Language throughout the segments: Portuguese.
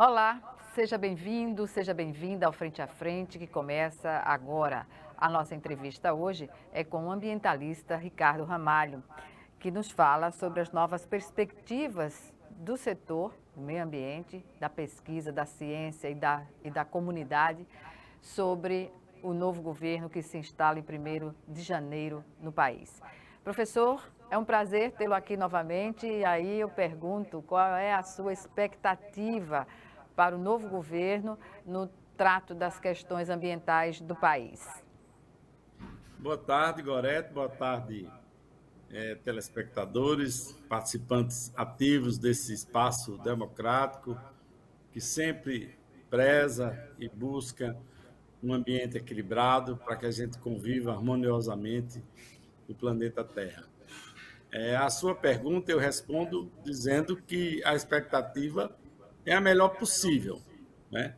Olá, seja bem-vindo, seja bem-vinda ao Frente a Frente, que começa agora. A nossa entrevista hoje é com o ambientalista Ricardo Ramalho, que nos fala sobre as novas perspectivas do setor do meio ambiente, da pesquisa, da ciência e da comunidade sobre o novo governo que se instala em 1º de janeiro no país. Professor, é um prazer tê-lo aqui novamente e aí eu pergunto qual é a sua expectativa para o novo governo no trato das questões ambientais do país. Boa tarde, Gorete. Boa tarde, telespectadores, participantes ativos desse espaço democrático que sempre preza e busca um ambiente equilibrado para que a gente conviva harmoniosamente no planeta Terra. A sua pergunta eu respondo dizendo que a expectativa é a melhor possível, né?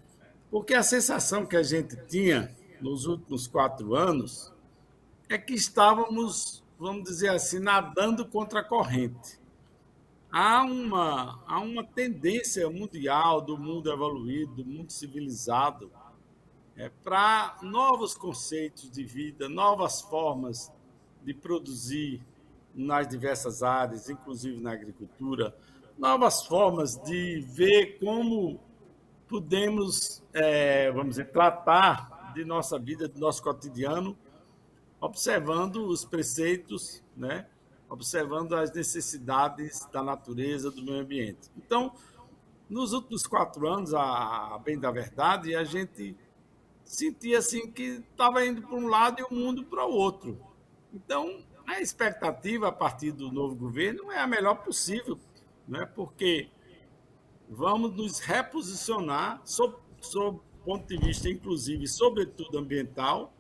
Porque a sensação que a gente tinha nos últimos 4 anos é que estávamos, vamos dizer assim, nadando contra a corrente. Há uma tendência mundial do mundo evoluído, do mundo civilizado, para novos conceitos de vida, novas formas de produzir nas diversas áreas, inclusive na agricultura, novas formas de ver como podemos, vamos dizer, tratar de nossa vida, do nosso cotidiano, observando os preceitos, né? Observando as necessidades da natureza, do meio ambiente. Então, nos últimos 4 anos, a bem da verdade, a gente sentia assim que estava indo para um lado e o mundo para o outro. Então, a expectativa a partir do novo governo é a melhor possível, né? Porque vamos nos reposicionar sob o ponto de vista, inclusive, sobretudo ambiental,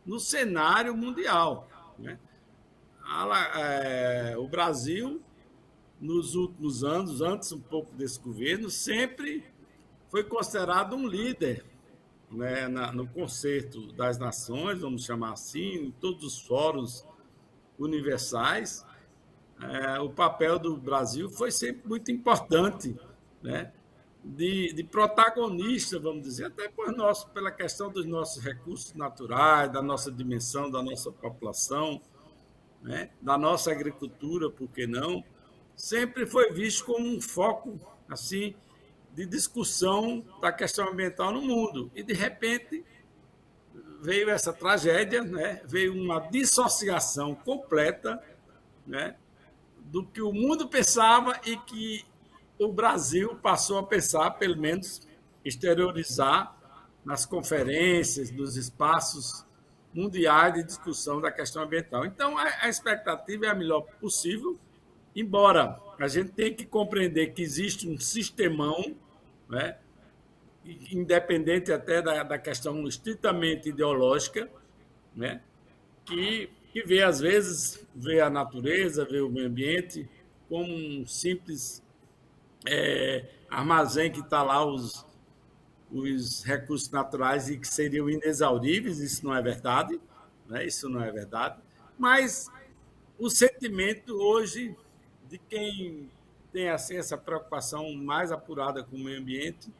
no cenário mundial, né? O Brasil, nos últimos anos, antes um pouco desse governo, sempre foi considerado um líder, né, no concerto das nações, vamos chamar assim, em todos os fóruns universais. O papel do Brasil foi sempre muito importante, né, de protagonista, vamos dizer, até pela questão dos nossos recursos naturais, da nossa dimensão, da nossa população, né, da nossa agricultura, por que não, sempre foi visto como um foco assim de discussão da questão ambiental no mundo. E, de repente, veio essa tragédia, né, veio uma dissociação completa, né, do que o mundo pensava e que o Brasil passou a pensar, pelo menos exteriorizar nas conferências, nos espaços mundiais de discussão da questão ambiental. Então, a expectativa é a melhor possível, embora a gente tenha que compreender que existe um sistemão, né, independente até da questão estritamente ideológica, né, que vê, às vezes, vê a natureza, vê o meio ambiente como um simples armazém que está lá os recursos naturais e que seriam inexauríveis. Isso não é verdade, né? Isso não é verdade. Mas o sentimento hoje de quem tem assim, essa preocupação mais apurada com o meio ambiente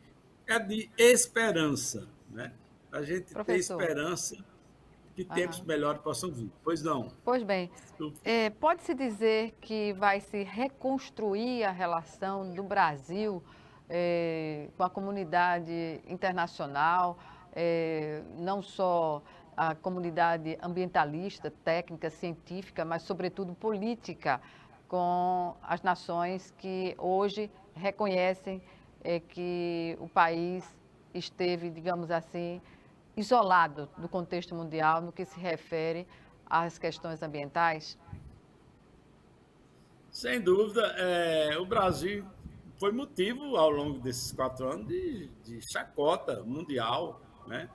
é de esperança, né? A gente ter Professor, esperança que tempos aham. melhores possam vir. Pois não. Pois bem, pode-se dizer que vai se reconstruir a relação do Brasil com a comunidade internacional, não só a comunidade ambientalista, técnica, científica, mas, sobretudo, política, com as nações que hoje reconhecem que o país esteve, digamos assim, isolado do contexto mundial no que se refere às questões ambientais? Sem dúvida, o Brasil foi motivo, ao longo desses 4 anos, de chacota mundial, né?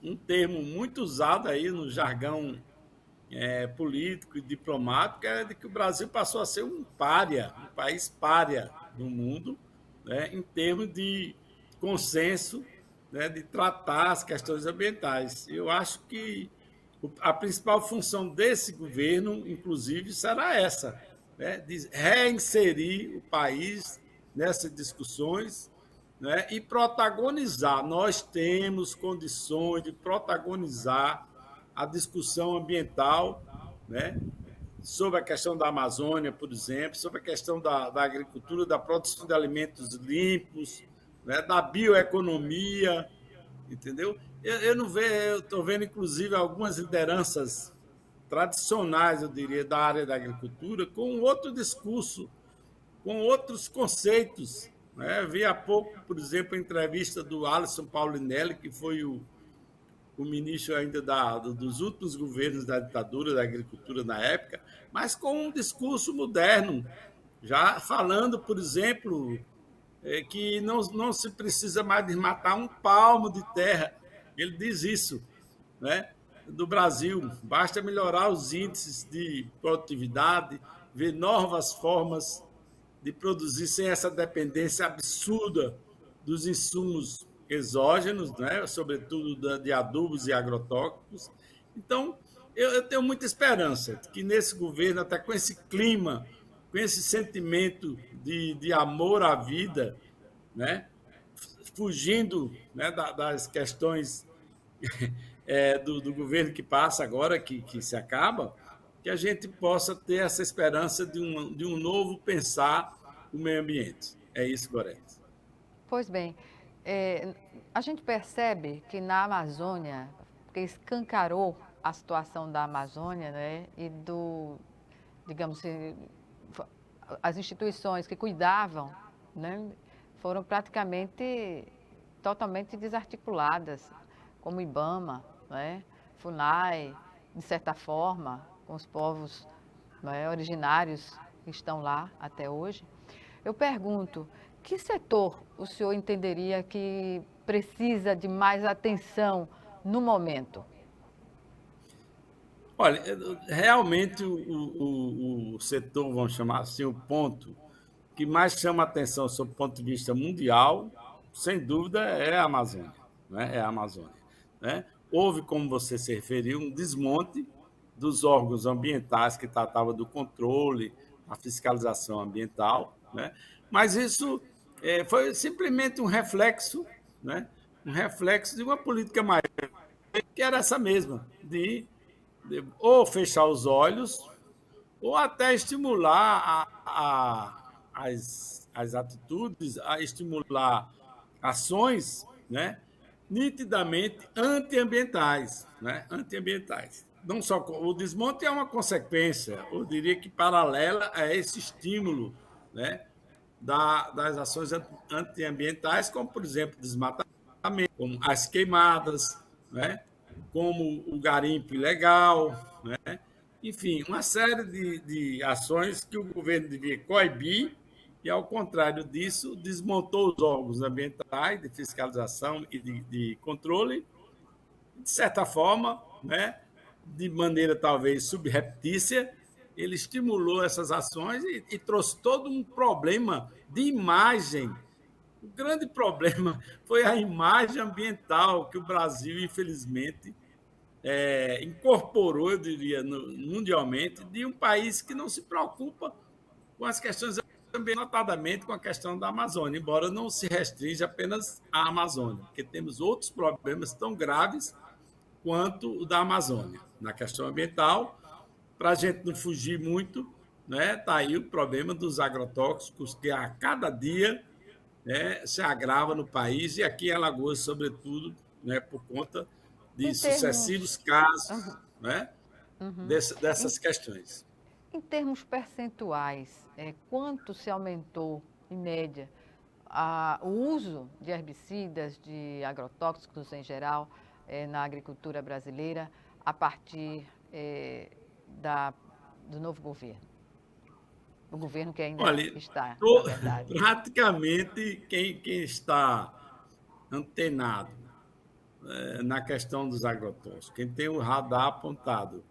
Um termo muito usado aí no jargão político e diplomático é de que o Brasil passou a ser um pária, um país pária no mundo, né, em termos de consenso, né, de tratar as questões ambientais. Eu acho que a principal função desse governo, inclusive, será essa, né, de reinserir o país nessas discussões, né, e protagonizar. Nós temos condições de protagonizar a discussão ambiental, né, sobre a questão da Amazônia, por exemplo, sobre a questão da agricultura, da produção de alimentos limpos, né, da bioeconomia, entendeu? Eu não vejo, eu estou vendo, inclusive, algumas lideranças tradicionais, eu diria, da área da agricultura, com outro discurso, com outros conceitos. Né? Vi há pouco, por exemplo, a entrevista do Alisson Paulinelli, que foi o ministro ainda dos últimos governos da ditadura da agricultura na época, mas com um discurso moderno, já falando, por exemplo, que não se precisa mais desmatar um palmo de terra. Ele diz isso, né? Do Brasil. Basta melhorar os índices de produtividade, ver novas formas de produzir sem essa dependência absurda dos insumos exógenos, né? Sobretudo de adubos e agrotóxicos. Então, eu tenho muita esperança que nesse governo, até com esse clima, com esse sentimento de amor à vida, né? Fugindo, né, das questões do governo que passa agora, que se acaba, que a gente possa ter essa esperança de um novo pensar o meio ambiente. É isso, Gorete. Pois bem, a gente percebe que na Amazônia, porque escancarou a situação da Amazônia, né, e digamos assim, as instituições que cuidavam, né, foram praticamente totalmente desarticuladas, como o IBAMA, né, FUNAI, de certa forma, com os povos, né, originários que estão lá até hoje. Eu pergunto, que setor o senhor entenderia que precisa de mais atenção no momento? Olha, realmente o setor, vamos chamar assim, o ponto que mais chama atenção sob o ponto de vista mundial, sem dúvida, é a Amazônia. Né? É a Amazônia. Né? Houve, como você se referiu, um desmonte dos órgãos ambientais que tratavam do controle, a fiscalização ambiental, né? Mas isso foi simplesmente um reflexo, né? Um reflexo de uma política maior, que era essa mesma, de ou fechar os olhos, ou até estimular as atitudes, a estimular ações, né, nitidamente antiambientais, né, antiambientais. Não só o desmonte é uma consequência, eu diria que paralela a esse estímulo, né, das ações antiambientais, como por exemplo desmatamento, como as queimadas, né, como o garimpo ilegal, né, enfim, uma série de ações que o governo devia coibir e, ao contrário disso, desmontou os órgãos ambientais de fiscalização e de controle, de certa forma, né, de maneira talvez subreptícia, ele estimulou essas ações e trouxe todo um problema de imagem. O grande problema foi a imagem ambiental que o Brasil, infelizmente, incorporou, eu diria, mundialmente, de um país que não se preocupa com as questões também, notadamente com a questão da Amazônia, embora não se restrinja apenas à Amazônia, porque temos outros problemas tão graves quanto o da Amazônia. Na questão ambiental, para a gente não fugir muito, né, está aí o problema dos agrotóxicos, que a cada dia, né, se agrava no país e aqui em Alagoas, sobretudo, né, por conta de Em termos, sucessivos casos, uhum, né, uhum. dessas questões. Em termos percentuais, quanto se aumentou, em média, o uso de herbicidas, de agrotóxicos em geral, na agricultura brasileira, a partir do novo governo? O governo que ainda Olha, está, na tô, verdade. praticamente quem está antenado na questão dos agrotóxicos, quem tem o radar apontado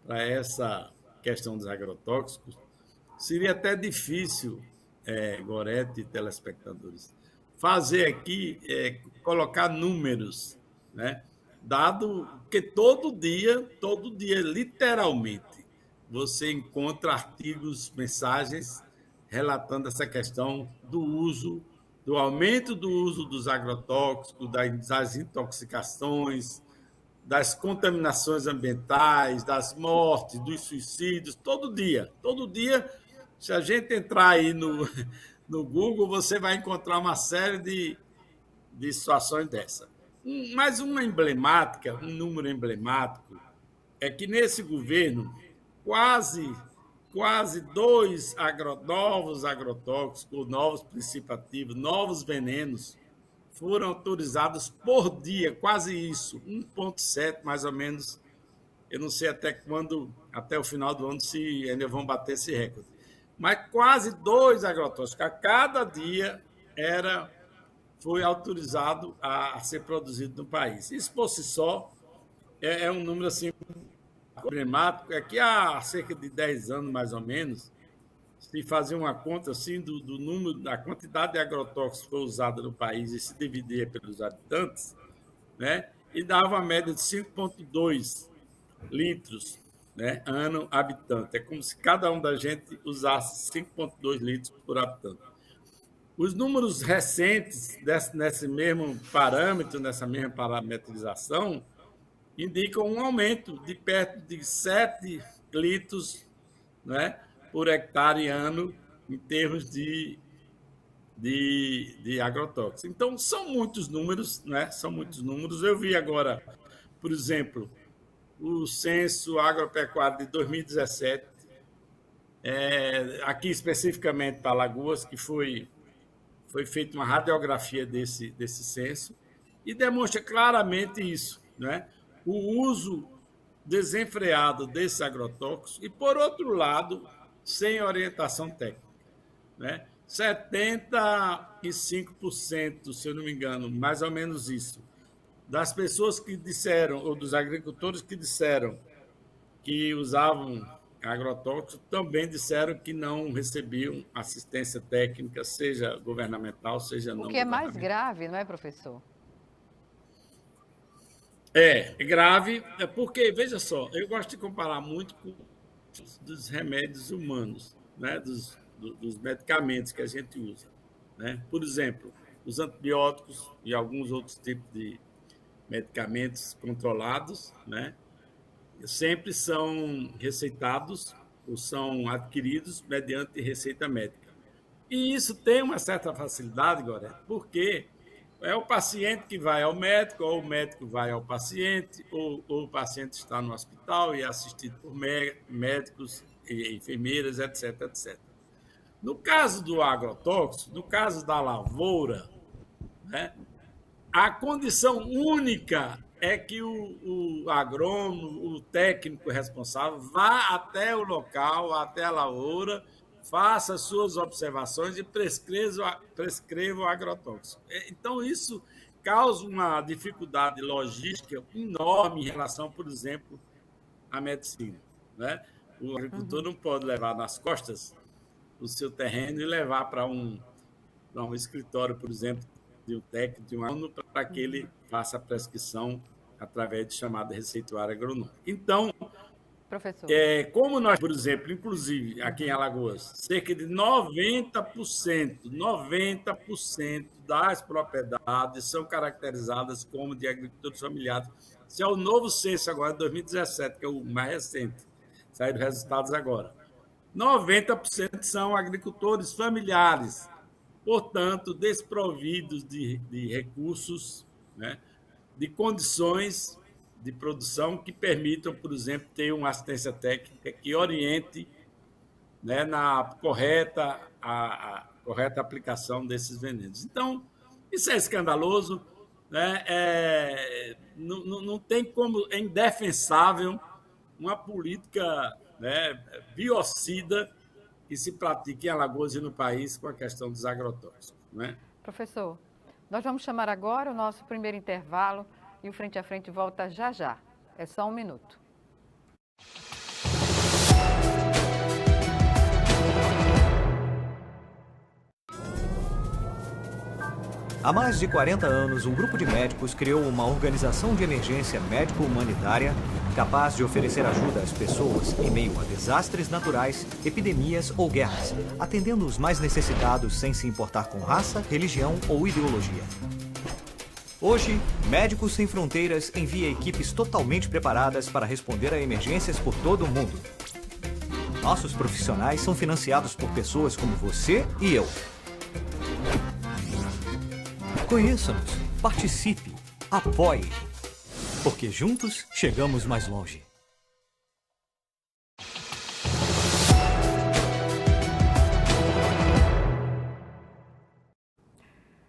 para essa questão dos agrotóxicos, seria até difícil, Gorete e telespectadores, fazer aqui, colocar números, né? Dado que todo dia, literalmente, você encontra artigos, mensagens relatando essa questão do uso do aumento do uso dos agrotóxicos, das intoxicações, das contaminações ambientais, das mortes, dos suicídios, todo dia. Todo dia, se a gente entrar aí no Google, você vai encontrar uma série de situações dessa. Mas uma emblemática, um número emblemático, é que nesse governo, quase novos agrotóxicos, novos princípios ativos, novos venenos foram autorizados por dia, quase isso, 1,7 mais ou menos. Eu não sei até quando, até o final do ano, se ainda vão bater esse recorde. Mas quase 2 agrotóxicos a cada dia foi autorizado a ser produzido no país. Isso por si só é um número assim emblemático. É que há cerca de 10 anos, mais ou menos, se fazia uma conta assim do número, da quantidade de agrotóxicos que foi usada no país e se dividia pelos habitantes, né? E dava uma média de 5,2 litros, né, ano habitante. É como se cada um da gente usasse 5,2 litros por habitante. Os números recentes nesse mesmo parâmetro, nessa mesma parametrização, indicam um aumento de perto de 7 litros, né, por hectare ano em termos de agrotóxicos. Então, são muitos números, né? São muitos números. Eu vi agora, por exemplo, o censo agropecuário de 2017, aqui especificamente para Alagoas, que foi feita uma radiografia desse censo, e demonstra claramente isso, né? O uso desenfreado desses agrotóxicos e, por outro lado, sem orientação técnica, né? 75%, se eu não me engano, mais ou menos isso, das pessoas que disseram, ou dos agricultores que disseram que usavam agrotóxicos, também disseram que não recebiam assistência técnica, seja governamental, seja não governamental. O que é mais grave, não é, professor? É grave, porque, veja só, eu gosto de comparar muito com os remédios humanos, né? dos medicamentos que a gente usa, né? Por exemplo, os antibióticos e alguns outros tipos de medicamentos controlados, né, sempre são receitados ou são adquiridos mediante receita médica. E isso tem uma certa facilidade, agora, porque é o paciente que vai ao médico, ou o médico vai ao paciente, ou o paciente está no hospital e é assistido por médicos e enfermeiras, etc, etc. No caso do agrotóxico, no caso da lavoura, né, a condição única é que o agrônomo, o técnico responsável, vá até o local, até a lavoura, faça suas observações e prescreva o agrotóxico. Então, isso causa uma dificuldade logística enorme em relação, por exemplo, à medicina, né? O agricultor não pode levar nas costas o seu terreno e levar para um escritório, por exemplo, de um técnico, de um aluno, para que ele faça a prescrição através de chamada receituária agronômica. Então, professor, como nós, por exemplo, inclusive aqui em Alagoas, cerca de 90% das propriedades são caracterizadas como de agricultores familiares. Esse é o novo censo agora, de 2017, que é o mais recente, saíram resultados agora. 90% são agricultores familiares, portanto, desprovidos de recursos, né, de condições de produção que permitam, por exemplo, ter uma assistência técnica que oriente, né, na correta aplicação desses venenos. Então, isso é escandaloso, né? Não tem como, é indefensável uma política, né, biocida que se pratica em Alagoas e no país com a questão dos agrotóxicos, né? Professor, nós vamos chamar agora o nosso primeiro intervalo e o Frente a Frente volta já já. É só 1 minuto. Há mais de 40 anos, um grupo de médicos criou uma organização de emergência médico-humanitária capaz de oferecer ajuda às pessoas em meio a desastres naturais, epidemias ou guerras, atendendo os mais necessitados sem se importar com raça, religião ou ideologia. Hoje, Médicos Sem Fronteiras envia equipes totalmente preparadas para responder a emergências por todo o mundo. Nossos profissionais são financiados por pessoas como você e eu. Conheça-nos, participe, apoie, porque juntos chegamos mais longe.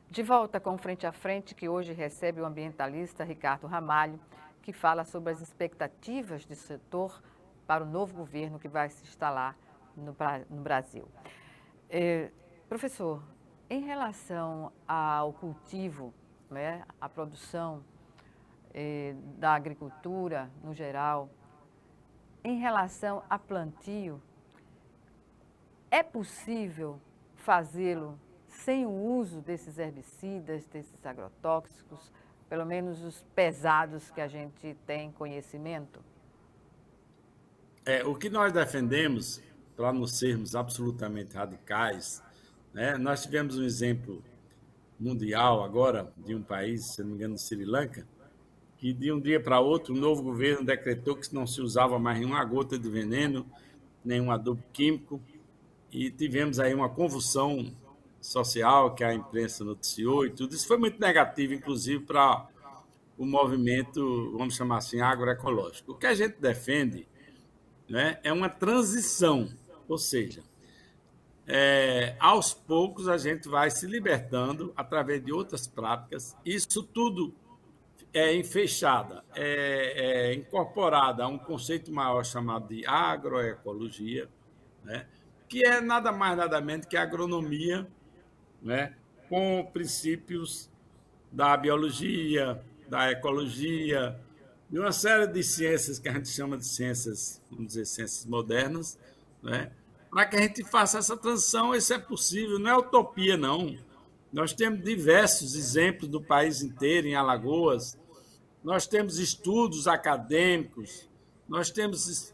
De volta com Frente a Frente, que hoje recebe o ambientalista Ricardo Ramalho, que fala sobre as expectativas do setor para o novo governo que vai se instalar no Brasil. Professor, em relação ao cultivo, né, à produção da agricultura no geral, em relação a plantio, é possível fazê-lo sem o uso desses herbicidas, desses agrotóxicos, pelo menos os pesados que a gente tem conhecimento? O que nós defendemos, para não sermos absolutamente radicais, né, nós tivemos um exemplo mundial agora de um país, se não me engano, Sri Lanka, que de um dia para outro o novo governo decretou que não se usava mais nenhuma gota de veneno, nenhum adubo químico, e tivemos aí uma convulsão social que a imprensa noticiou e tudo. Isso foi muito negativo, inclusive, para o movimento, vamos chamar assim, agroecológico. O que a gente defende, né, é uma transição, ou seja, aos poucos a gente vai se libertando através de outras práticas. Isso tudo é fechada, incorporada a um conceito maior chamado de agroecologia, né, que é nada mais nada menos que a agronomia, né, com princípios da biologia, da ecologia, de uma série de ciências que a gente chama de ciências, vamos dizer, ciências modernas, né, para que a gente faça essa transição. Isso é possível, não é utopia, não. Nós temos diversos exemplos do país inteiro, em Alagoas, nós temos estudos acadêmicos, nós temos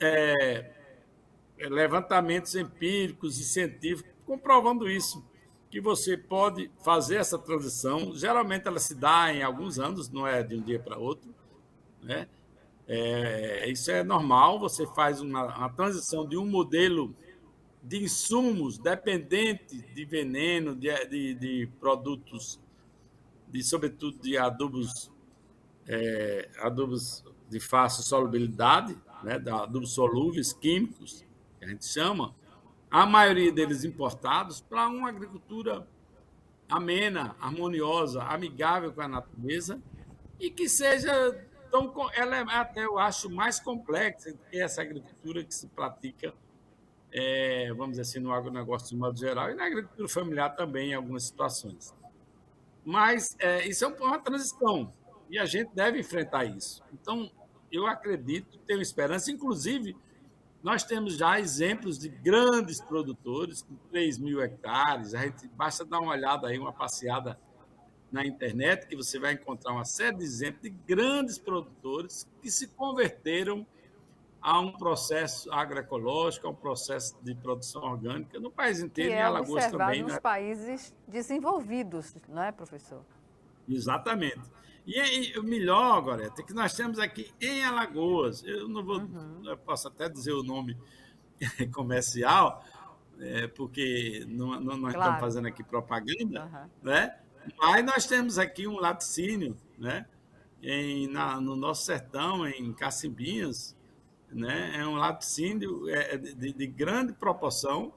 levantamentos empíricos e científicos comprovando isso, que você pode fazer essa transição. Geralmente ela se dá em alguns anos, não é de um dia para outro, né? Isso é normal, você faz uma transição de um modelo de insumos dependente de veneno, de produtos, sobretudo de adubos de fácil solubilidade, né, adubos solúveis, químicos, que a gente chama, a maioria deles importados, para uma agricultura amena, harmoniosa, amigável com a natureza e que seja tão... Ela é até, eu acho, mais complexa que essa agricultura que se pratica, vamos dizer assim, no agronegócio de modo geral e na agricultura familiar também, em algumas situações. Mas isso é uma transição e a gente deve enfrentar isso. Então, eu acredito, tenho esperança, inclusive, nós temos já exemplos de grandes produtores com 3.000 hectares. Basta dar uma olhada aí, uma passeada na internet, que você vai encontrar uma série de exemplos de grandes produtores que se converteram a um processo agroecológico, a um processo de produção orgânica no país inteiro, em Alagoas também. Nos países desenvolvidos, não é, professor? Exatamente. E o melhor, Goreta, é que nós temos aqui em Alagoas, eu não vou, eu posso até dizer o nome comercial, porque nós estamos fazendo aqui propaganda, né? Mas nós temos aqui um laticínio, né? No nosso sertão, em Cacimbinhas, né? É um laticínio de grande proporção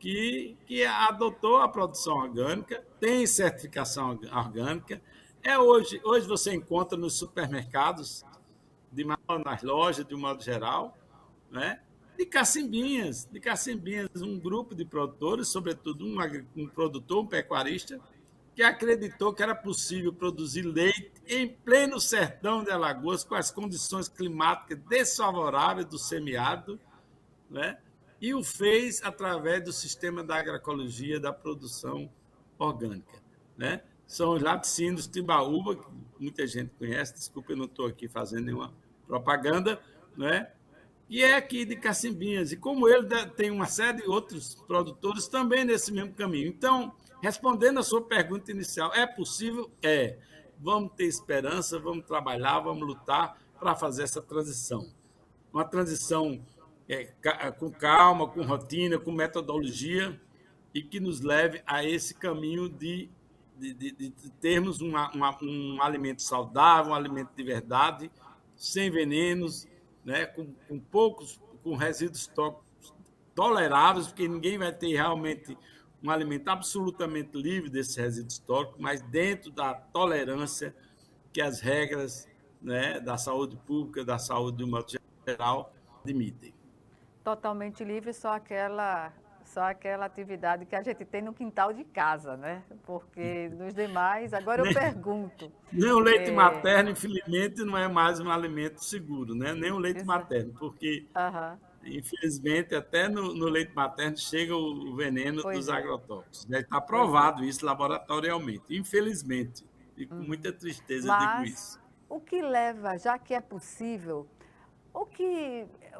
que adotou a produção orgânica, tem certificação orgânica. Hoje você encontra nos supermercados, nas lojas, de um modo geral, né? de Cacimbinhas, um grupo de produtores, sobretudo um produtor, um pecuarista, que acreditou que era possível produzir leite em pleno sertão de Alagoas, com as condições climáticas desfavoráveis do semiárido, né? E o fez através do sistema da agroecologia da produção orgânica, né? São os laticínios Timbaúba, que muita gente conhece, desculpa, eu não estou aqui fazendo nenhuma propaganda, né? E é aqui de Cacimbinhas. E como ele tem uma série de outros produtores também nesse mesmo caminho. Então, respondendo a sua pergunta inicial, é possível? É. Vamos ter esperança, vamos trabalhar, vamos lutar para fazer essa transição. Uma transição com calma, com rotina, com metodologia, e que nos leve a esse caminho de termos um alimento saudável, um alimento de verdade, sem venenos, né, com resíduos toleráveis, porque ninguém vai ter realmente um alimento absolutamente livre desses resíduos tóxicos, mas dentro da tolerância que as regras, né, da saúde pública, da saúde de um modo geral, admitem. Totalmente livre, só aquela atividade que a gente tem no quintal de casa, né? Porque nos demais, agora eu pergunto. Nem o leite materno, infelizmente, não é mais um alimento seguro, né? Nem o leite materno, porque, infelizmente, até no leite materno chega o veneno dos agrotóxicos. Né? Está provado isso laboratorialmente, infelizmente. E com muita tristeza eu digo isso. O que leva, já que é possível,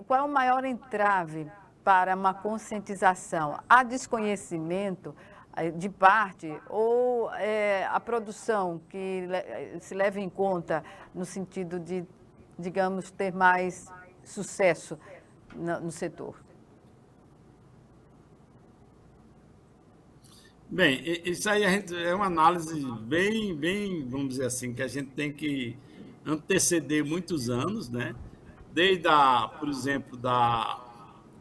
qual é o maior entrave para uma conscientização? Há desconhecimento de parte ou a produção que se leva em conta no sentido de, digamos, ter mais sucesso no setor? Bem, isso aí é uma análise bem, vamos dizer assim, que a gente tem que anteceder muitos anos, né? Desde, por exemplo, da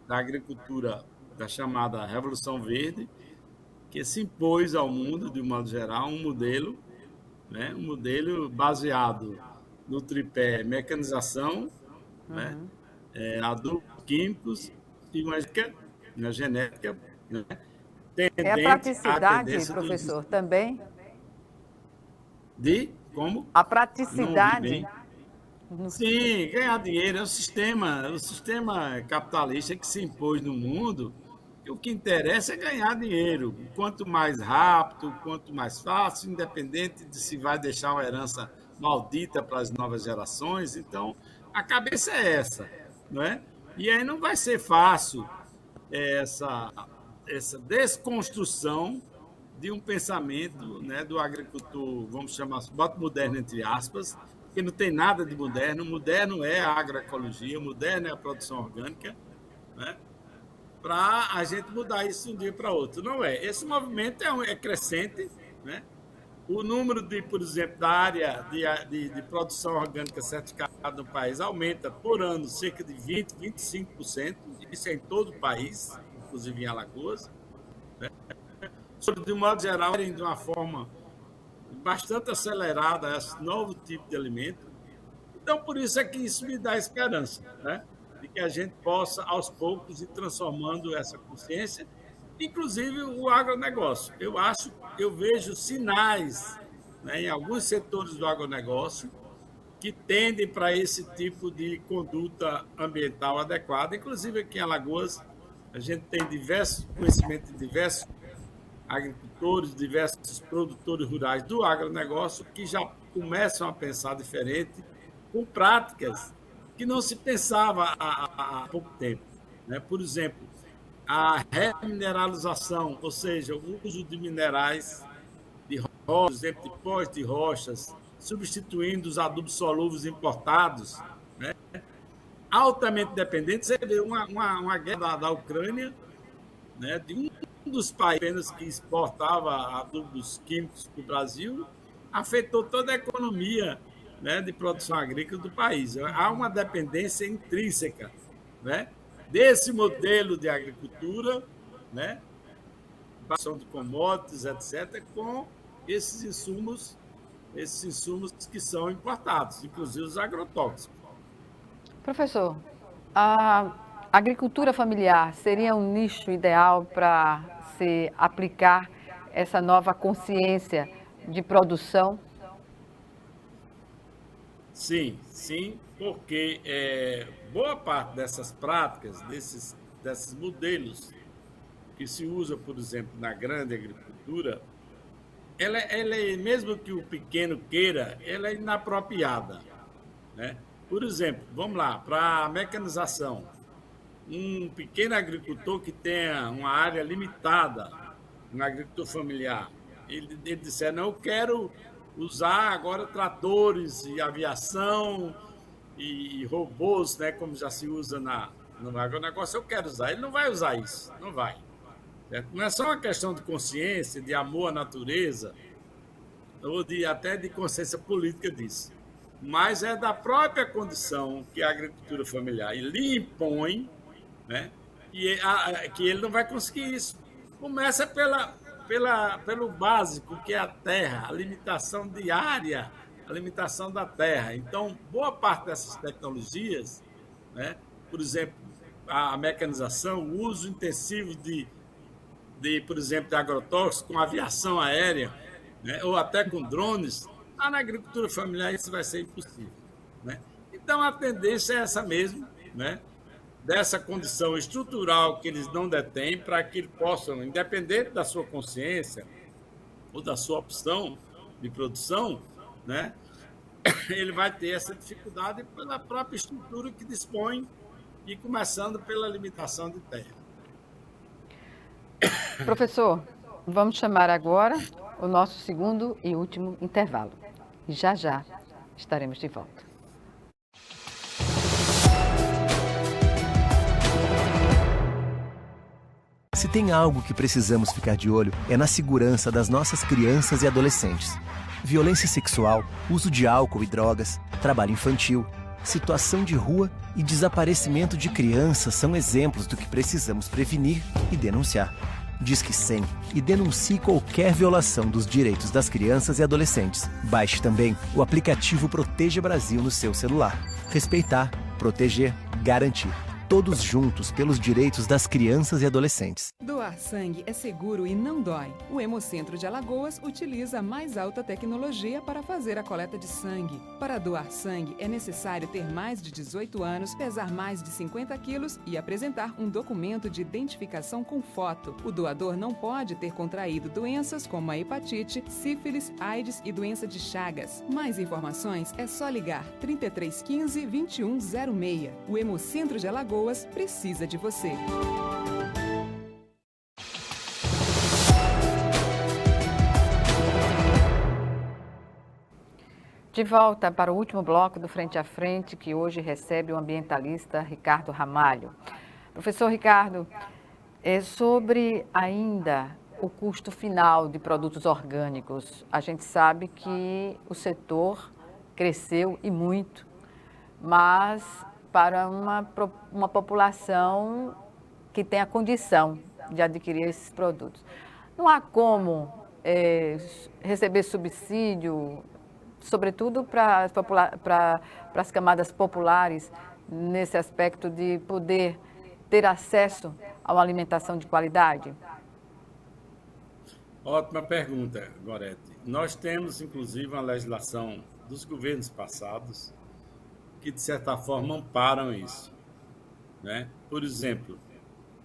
agricultura da chamada Revolução Verde, que se impôs ao mundo, de um modo geral, um modelo, né? Um modelo baseado no tripé mecanização, né? Adubos químicos e uma genética, né? É a praticidade, professor, também? Como? A praticidade. Sim, ganhar dinheiro é o sistema capitalista que se impôs no mundo. E o que interessa é ganhar dinheiro. Quanto mais rápido, quanto mais fácil, independente de se vai deixar uma herança maldita para as novas gerações. Então, a cabeça é essa, não é? E aí não vai ser fácil essa desconstrução de um pensamento, né, do agricultor, vamos chamar, bota moderno entre aspas, que não tem nada de moderno. Moderno é a agroecologia, moderno é a produção orgânica, né, para a gente mudar isso de um dia para outro. Não é. Esse movimento é crescente, né? O número por exemplo, da área de produção orgânica certificada no país aumenta por ano cerca de 20%, 25%, isso é em todo o país, inclusive em Alagoas, né? De um modo geral, de uma forma bastante acelerada esse novo tipo de alimento. Então, por isso é que isso me dá esperança, né? De que a gente possa, aos poucos, ir transformando essa consciência, inclusive o agronegócio. Eu vejo sinais, né, em alguns setores do agronegócio que tendem para esse tipo de conduta ambiental adequada. Inclusive aqui em Alagoas, a gente tem diversos conhecimentos de diversos agricultores, diversos produtores rurais do agronegócio que já começam a pensar diferente, com práticas que não se pensava há pouco tempo, né? Por exemplo, a remineralização, ou seja, o uso de minerais, de rochas, de pós de rochas, substituindo os adubos solúveis importados, né? Altamente dependentes. Você vê uma guerra da Ucrânia, né, de um dos países que exportava adubos químicos para o Brasil, afetou toda a economia, né, de produção agrícola do país. Há uma dependência intrínseca, né, desse modelo de agricultura, né, produção de commodities, etc., com esses insumos que são importados, inclusive os agrotóxicos. Professor, a agricultura familiar seria um nicho ideal para se aplicar essa nova consciência de produção? Sim, porque boa parte dessas práticas, desses modelos que se usa, por exemplo, na grande agricultura, ela é, mesmo que o pequeno queira, ela é inapropriada, né? Por exemplo, vamos lá, para a mecanização. Um pequeno agricultor que tenha uma área limitada, um agricultor familiar, ele disser, não, eu quero usar agora tratores e aviação e robôs, né, como já se usa no agronegócio, eu quero usar. Ele não vai usar isso, não vai. Certo? Não é só uma questão de consciência, de amor à natureza, ou até de consciência política disso, mas é da própria condição que a agricultura familiar lhe impõe, né, que ele não vai conseguir isso. Começa pelo básico, que é a terra, a limitação diária, a limitação da terra. Então, boa parte dessas tecnologias, né, por exemplo, a mecanização, o uso intensivo por exemplo, de agrotóxicos com aviação aérea, né, ou até com drones, na agricultura familiar isso vai ser impossível. Né? Então, a tendência é essa mesmo, né, dessa condição estrutural que eles não detêm, para que eles possam, independente da sua consciência ou da sua opção de produção, né, ele vai ter essa dificuldade pela própria estrutura que dispõe e começando pela limitação de terra. Professor, vamos chamar agora o nosso segundo e último intervalo. E já estaremos de volta. Se tem algo que precisamos ficar de olho, é na segurança das nossas crianças e adolescentes. Violência sexual, uso de álcool e drogas, trabalho infantil, situação de rua e desaparecimento de crianças são exemplos do que precisamos prevenir e denunciar. Disque 100 e denuncie qualquer violação dos direitos das crianças e adolescentes. Baixe também o aplicativo Proteja Brasil no seu celular. Respeitar, proteger, garantir. Todos juntos pelos direitos das crianças e adolescentes. Doar sangue é seguro e não dói. O Hemocentro de Alagoas utiliza a mais alta tecnologia para fazer a coleta de sangue. Para doar sangue, é necessário ter mais de 18 anos, pesar mais de 50 quilos e apresentar um documento de identificação com foto. O doador não pode ter contraído doenças como a hepatite, sífilis, AIDS e doença de Chagas. Mais informações é só ligar 3315 2106. O Hemocentro de Alagoas precisa de você. De volta para o último bloco do Frente a Frente, que hoje recebe o ambientalista Ricardo Ramalho. Professor Ricardo, sobre ainda o custo final de produtos orgânicos, a gente sabe que o setor cresceu e muito, mas para uma população que tem a condição de adquirir esses produtos. Não há como receber subsídio, sobretudo para as camadas populares, nesse aspecto de poder ter acesso a uma alimentação de qualidade? Ótima pergunta, Gorete. Nós temos, inclusive, uma legislação dos governos passados que, de certa forma, amparam isso. Né? Por exemplo,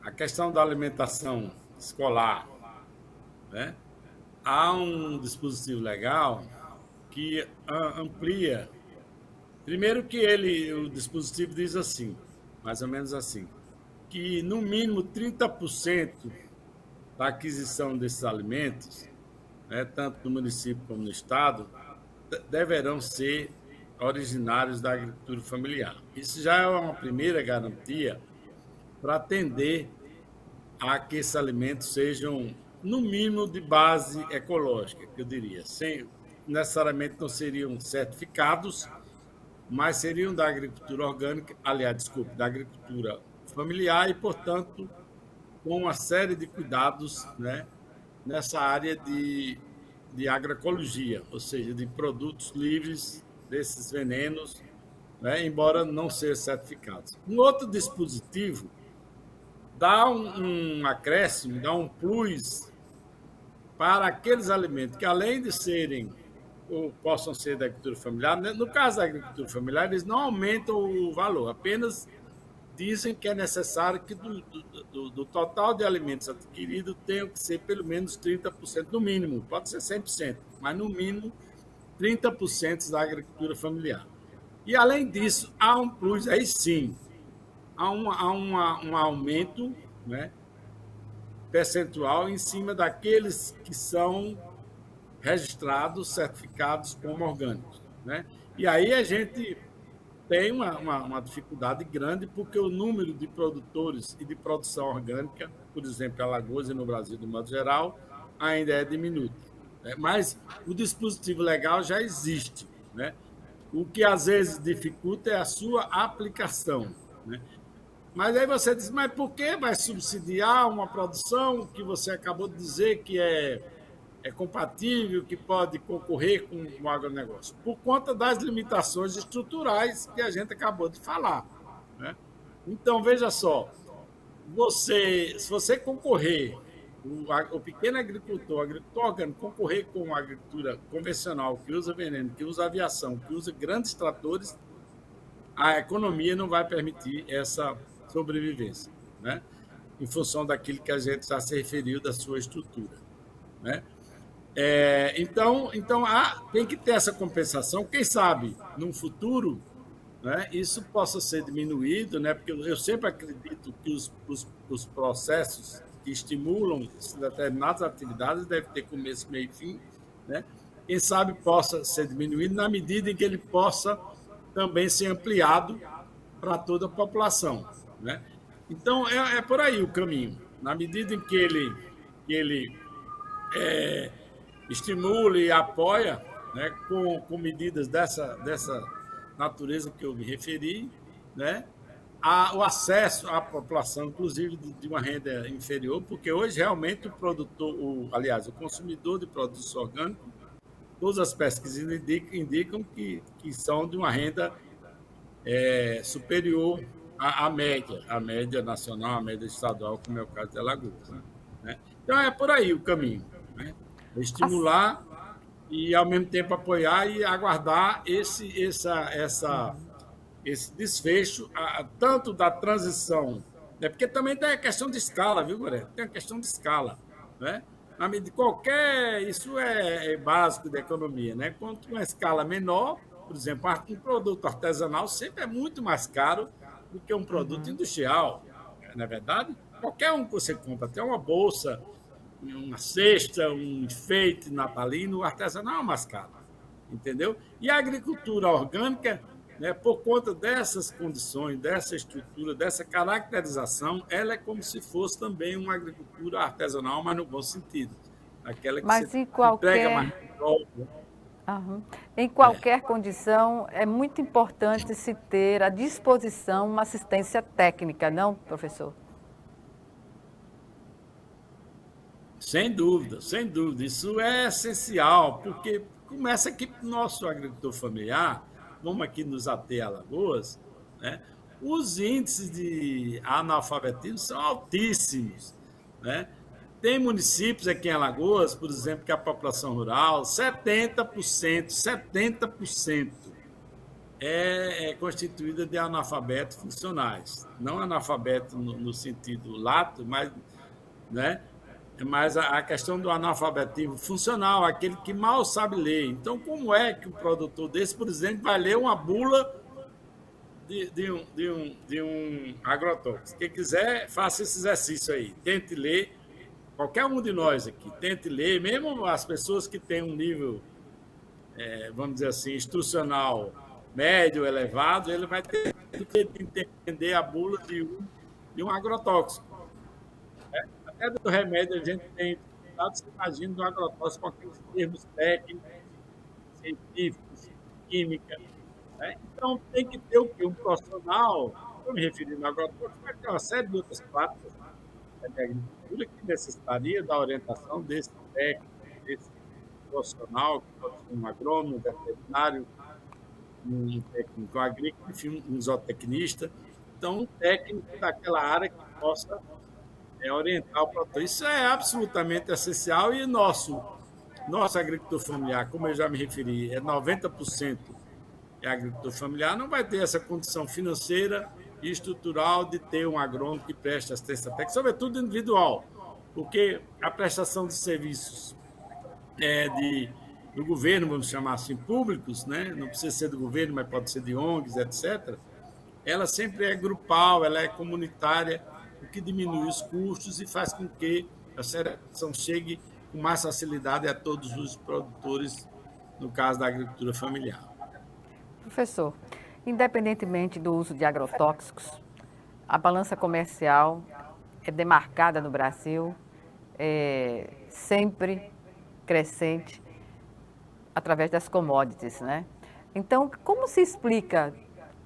a questão da alimentação escolar. Né? Há um dispositivo legal que amplia. Primeiro que o dispositivo diz assim, mais ou menos assim, que no mínimo 30% da aquisição desses alimentos, né, tanto no município como no estado, deverão ser originários da agricultura familiar. Isso já é uma primeira garantia para atender a que esses alimentos sejam, no mínimo, de base ecológica, que eu diria. Necessariamente não seriam certificados, mas seriam da agricultura orgânica, aliás, desculpe, da agricultura familiar e, portanto, com uma série de cuidados, né, nessa área de agroecologia, ou seja, de produtos livres desses venenos, né, embora não sejam certificados. Um outro dispositivo dá um acréscimo, dá um plus para aqueles alimentos que, além de serem ou possam ser da agricultura familiar, no caso da agricultura familiar, eles não aumentam o valor, apenas dizem que é necessário que do total de alimentos adquiridos tenham que ser pelo menos 30%, no mínimo, pode ser 100%, mas no mínimo 30% da agricultura familiar. E, além disso, há um plus, aí sim, um aumento, né, percentual em cima daqueles que são registrados, certificados como orgânicos, né? E aí a gente tem uma dificuldade grande, porque o número de produtores e de produção orgânica, por exemplo, em Alagoas e no Brasil, de modo geral, ainda é diminuto, né? Mas o dispositivo legal já existe, né? O que às vezes dificulta é a sua aplicação, né? Mas aí você diz, mas por que vai subsidiar uma produção que você acabou de dizer que é compatível, que pode concorrer com o agronegócio? Por conta das limitações estruturais que a gente acabou de falar, né? Então, veja só, se você concorrer, o pequeno agricultor, o agricultor orgânico, concorrer com a agricultura convencional, que usa veneno, que usa aviação, que usa grandes tratores, a economia não vai permitir essa sobrevivência, né? Em função daquilo que a gente já se referiu da sua estrutura, né? Então tem que ter essa compensação. Quem sabe, no futuro, né, isso possa ser diminuído, né? Porque eu sempre acredito que os processos que estimulam determinadas atividades devem ter começo, meio e fim, né? Quem sabe possa ser diminuído na medida em que ele possa também ser ampliado para toda a população, né? Então, é por aí o caminho. Na medida em que ele estimula e apoia, né, com medidas dessa natureza que eu me referi, né, o acesso à população, inclusive de uma renda inferior, porque hoje realmente o produtor, o consumidor de produtos orgânicos, todas as pesquisas indicam que são de uma renda superior à média nacional, à média estadual, como é o caso de Alagoas, né? Então, é por aí o caminho, né? Estimular e, ao mesmo tempo, apoiar e aguardar esse desfecho, tanto da transição, né? Porque também tem a questão de escala, viu, Goré? Tem a questão de escala, né? Isso é básico da economia, né? Quanto uma escala menor, por exemplo, um produto artesanal sempre é muito mais caro do que um produto industrial, não é verdade? Qualquer um que você compra, até uma bolsa, uma cesta, um enfeite natalino, o artesanal é mais caro, entendeu? E a agricultura orgânica, né, por conta dessas condições, dessa estrutura, dessa caracterização, ela é como se fosse também uma agricultura artesanal, mas no bom sentido. Aquela que Mas você em entrega qualquer, mais próprio. em qualquer condição, é muito importante se ter à disposição uma assistência técnica, não, professor? Sem dúvida, sem dúvida. Isso é essencial, porque começa aqui para o nosso agricultor familiar, vamos aqui nos ater a Alagoas, né? Os índices de analfabetismo são altíssimos, né? Tem municípios aqui em Alagoas, por exemplo, que a população rural, 70% é constituída de analfabetos funcionais. Não analfabeto no sentido lato, mas, né? Mas a questão do analfabetismo funcional, aquele que mal sabe ler. Então, como é que um produtor desse, por exemplo, vai ler uma bula de um agrotóxico? Quem quiser, faça esse exercício aí. Tente ler, qualquer um de nós aqui, tente ler, mesmo as pessoas que têm um nível, vamos dizer assim, instrucional médio, elevado, ele vai ter que entender a bula de um agrotóxico. Até do remédio a gente tem dificuldade, você imagina do agrotóxico com aqueles termos técnicos, científicos, química, né? Então tem que ter o quê? Um profissional, estou me referindo ao agrotóxico, mas tem uma série de outras práticas da agricultura que necessitaria da orientação desse técnico, desse profissional, que pode ser um agrônomo, um veterinário, um técnico agrícola, enfim, um zootecnista. Então, um técnico daquela área que possa orientar o produtor. Isso é absolutamente essencial e nosso agricultor familiar, como eu já me referi, 90% é agricultor familiar, não vai ter essa condição financeira e estrutural de ter um agrônomo que preste assistência técnica, sobretudo individual, porque a prestação de serviços do governo, vamos chamar assim, públicos, né? Não precisa ser do governo, mas pode ser de ONGs, etc., ela sempre é grupal, ela é comunitária, o que diminui os custos e faz com que a certificação chegue com mais facilidade a todos os produtores, no caso da agricultura familiar. Professor, independentemente do uso de agrotóxicos, a balança comercial é demarcada no Brasil, é sempre crescente através das commodities, né? Então, como se explica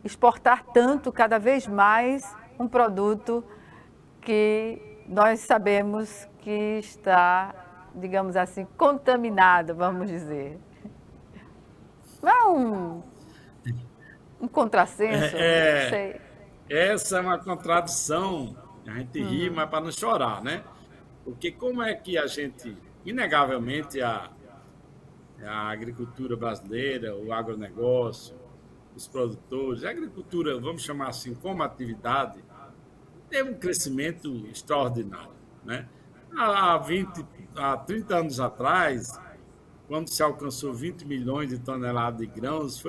exportar tanto, cada vez mais, um produto que nós sabemos que está, digamos assim, contaminado, vamos dizer? Não é um contrassenso? Não sei. Essa é uma contradição, a gente ri, mas para não chorar, né? Porque como é que a gente, inegavelmente, a agricultura brasileira, o agronegócio, os produtores, a agricultura, vamos chamar assim, como atividade, teve um crescimento extraordinário, né? Há 30 anos atrás, quando se alcançou 20 milhões de toneladas de grãos,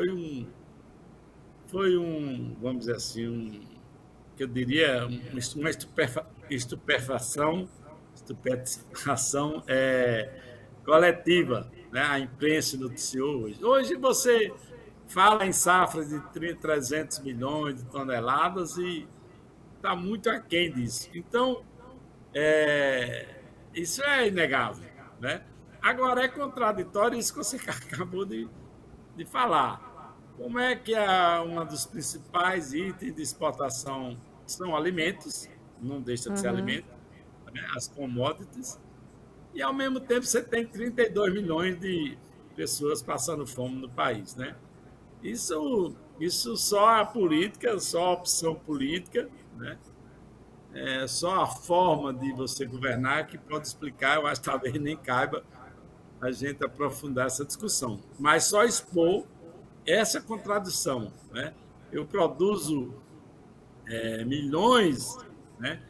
vamos dizer assim, que eu diria, uma estupefação coletiva, né? A imprensa noticiou hoje. Hoje você fala em safras de 300 milhões de toneladas e está muito aquém disso. Então, isso é inegável, né? Agora, é contraditório isso que você acabou de falar. Como é que um dos principais itens de exportação são alimentos, não deixa de ser alimento, né? As commodities, e ao mesmo tempo você tem 32 milhões de pessoas passando fome no país, né? Isso só a política, só a opção política, né? Só a forma de você governar que pode explicar. Eu acho que talvez nem caiba a gente aprofundar essa discussão, mas só expor essa contradição, né? Eu produzo milhões, né,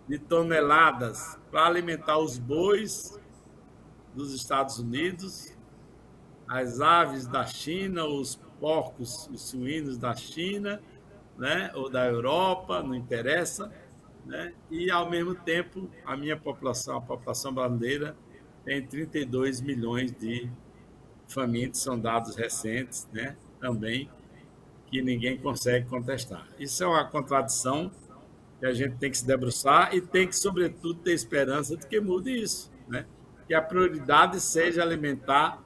de toneladas para alimentar os bois dos Estados Unidos, as aves da China, os porcos, os suínos da China, né, ou da Europa, não interessa, né? E, ao mesmo tempo, a população brasileira, tem 32 milhões de famintos, são dados recentes, né, também, que ninguém consegue contestar. Isso é uma contradição que a gente tem que se debruçar e tem que, sobretudo, ter esperança de que mude isso, né? Que a prioridade seja alimentar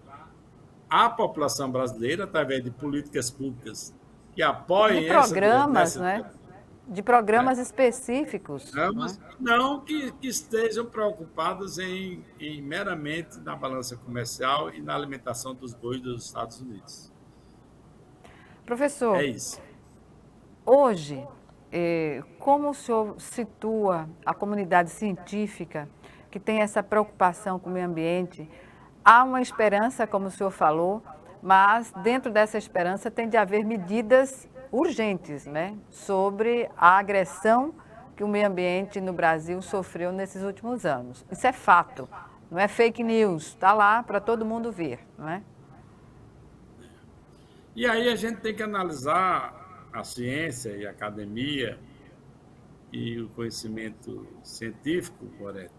a população brasileira através de políticas públicas que apoiem de programas, né? De programas específicos. Programas, não que estejam preocupados em meramente na balança comercial e na alimentação dos bois dos Estados Unidos. Professor, É isso. Hoje, como o senhor situa a comunidade científica que tem essa preocupação com o meio ambiente? Há uma esperança, como o senhor falou, mas dentro dessa esperança tem de haver medidas urgentes, né, sobre a agressão que o meio ambiente no Brasil sofreu nesses últimos anos. Isso é fato, não é fake news, está lá para todo mundo ver, não é? E aí a gente tem que analisar a ciência e a academia e o conhecimento científico, correto,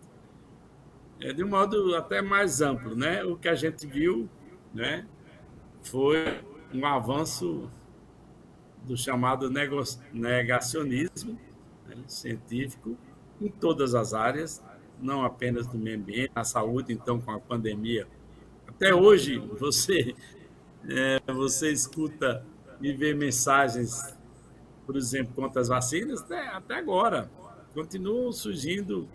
de um modo até mais amplo, né? O que a gente viu, né, foi um avanço do chamado negacionismo, né, científico em todas as áreas, não apenas no meio ambiente, na saúde, então, com a pandemia. Até hoje, você escuta e vê mensagens, por exemplo, contra as vacinas, até agora. Continuam surgindo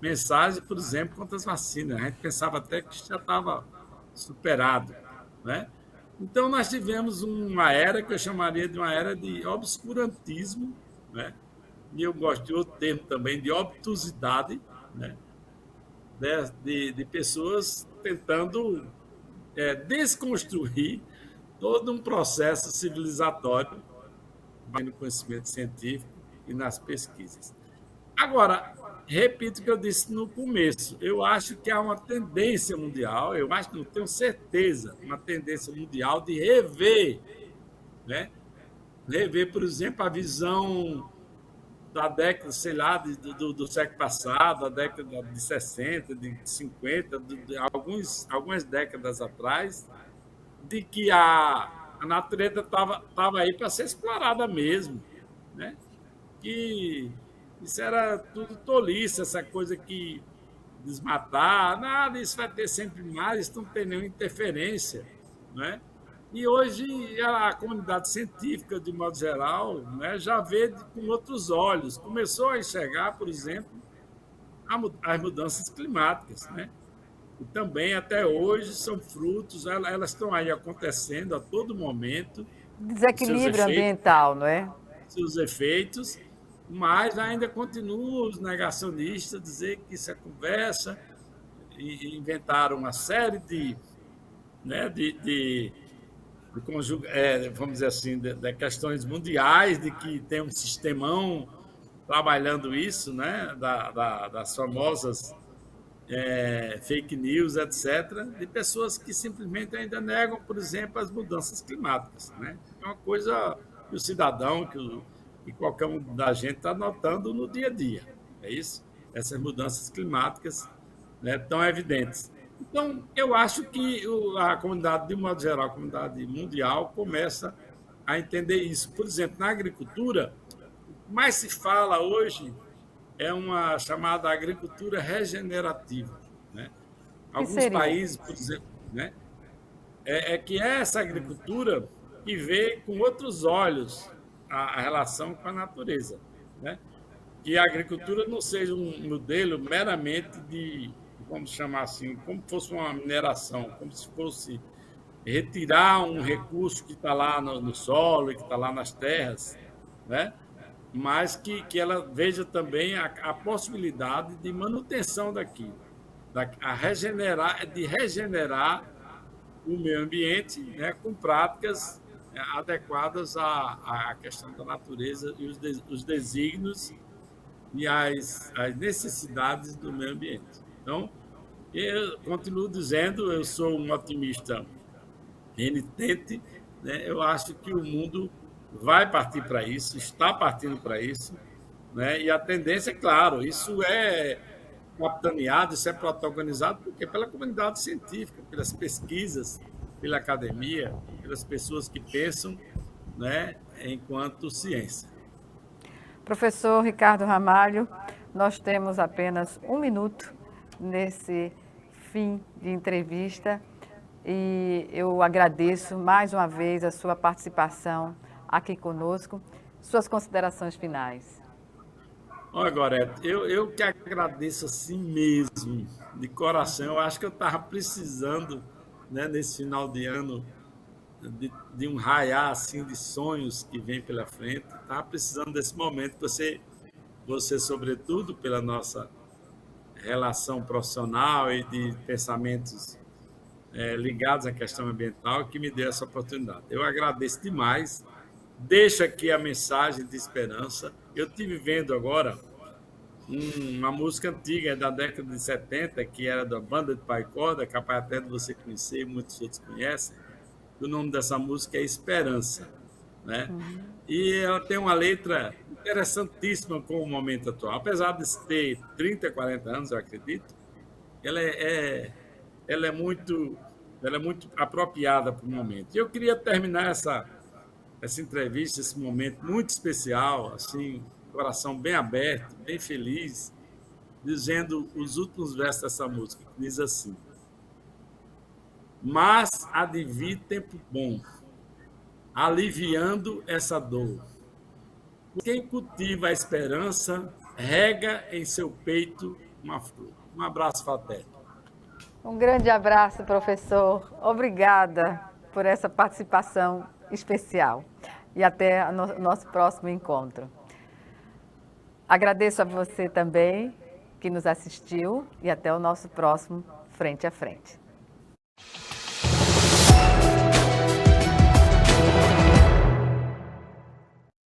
mensagens, por exemplo, contra as vacinas. A gente pensava até que já estava superado, né? Então, nós tivemos uma era que eu chamaria de uma era de obscurantismo, né? E eu gosto de outro termo também, de obtusidade, né? De pessoas tentando desconstruir todo um processo civilizatório no conhecimento científico e nas pesquisas. Agora, repito o que eu disse no começo, eu acho que há uma tendência mundial, eu acho, não tenho certeza, uma tendência mundial de rever, né? Rever, por exemplo, a visão da década, sei lá, do século passado, da década de 60, de 50, de algumas décadas atrás, de que a natureza estava aí para ser explorada mesmo, né? Que isso era tudo tolice, essa coisa que desmatar, nada, isso vai ter sempre mais, isso não tem nenhuma interferência, né? E hoje a comunidade científica, de modo geral, né, já vê com outros olhos. Começou a enxergar, por exemplo, as mudanças climáticas, né? E também, até hoje, são frutos, elas estão aí acontecendo a todo momento, Desequilíbrio ambiental, não é? seus efeitos, mas ainda continuam os negacionistas a dizer que isso é conversa, e inventaram uma série né, vamos dizer assim, de questões mundiais, de que tem um sistemão trabalhando isso, né, das famosas fake news, etc., de pessoas que simplesmente ainda negam, por exemplo, as mudanças climáticas. Né? É uma coisa que o cidadão, que qualquer um da gente está notando no dia a dia. É isso? Essas mudanças climáticas, né, tão evidentes. Então, eu acho que a comunidade, de um modo geral, a comunidade mundial, começa a entender isso. Por exemplo, na agricultura, o que mais se fala hoje é uma chamada agricultura regenerativa. Né? Que Alguns seria? países, por exemplo, né, que é essa agricultura que vê com outros olhos a relação com a natureza. Né? Que a agricultura não seja um modelo meramente vamos chamar assim, como fosse uma mineração, como se fosse retirar um recurso que está lá no solo, que está lá nas terras, né? Mas que ela veja também a possibilidade de manutenção daquilo, de regenerar o meio ambiente, né, com práticas adequadas à questão da natureza e os desígnios e as necessidades do meio ambiente. Então, eu continuo dizendo, eu sou um otimista renitente, né? Eu acho que o mundo vai partir para isso, está partindo para isso, né? E a tendência, é claro, isso é capitaneado, isso é protagonizado porque pela comunidade científica, pelas pesquisas, pela academia, pelas pessoas que pensam, né, enquanto ciência. Professor Ricardo Ramalho, nós temos apenas 1 minuto nesse fim de entrevista e eu agradeço mais uma vez a sua participação aqui conosco. Suas considerações finais. Olha, Gorete, eu que agradeço assim mesmo, de coração. Eu acho que eu estava precisando, né, nesse final de ano, de um raiar assim, de sonhos que vem pela frente. Estava precisando desse momento. Você, sobretudo, pela nossa relação profissional e de pensamentos ligados à questão ambiental, que me deu essa oportunidade. Eu agradeço demais. Deixo aqui a mensagem de esperança. Eu estive vendo agora uma música antiga da década de 70, que era da banda de pai corda, capaz até de você conhecer, muitos outros conhecem. O nome dessa música é Esperança. Né? E ela tem uma letra interessantíssima com o momento atual. Apesar de ter 30, 40 anos, eu acredito, ela é muito apropriada para o momento. E eu queria terminar essa entrevista, esse momento muito especial, assim, coração bem aberto, bem feliz, dizendo os últimos versos dessa música, que diz assim: mas há de vir tempo bom, aliviando essa dor. Quem cultiva a esperança, rega em seu peito uma flor. Um abraço fraterno. Um grande abraço, professor. Obrigada por essa participação especial. E até o nosso próximo encontro. Agradeço a você também que nos assistiu e até o nosso próximo Frente a Frente.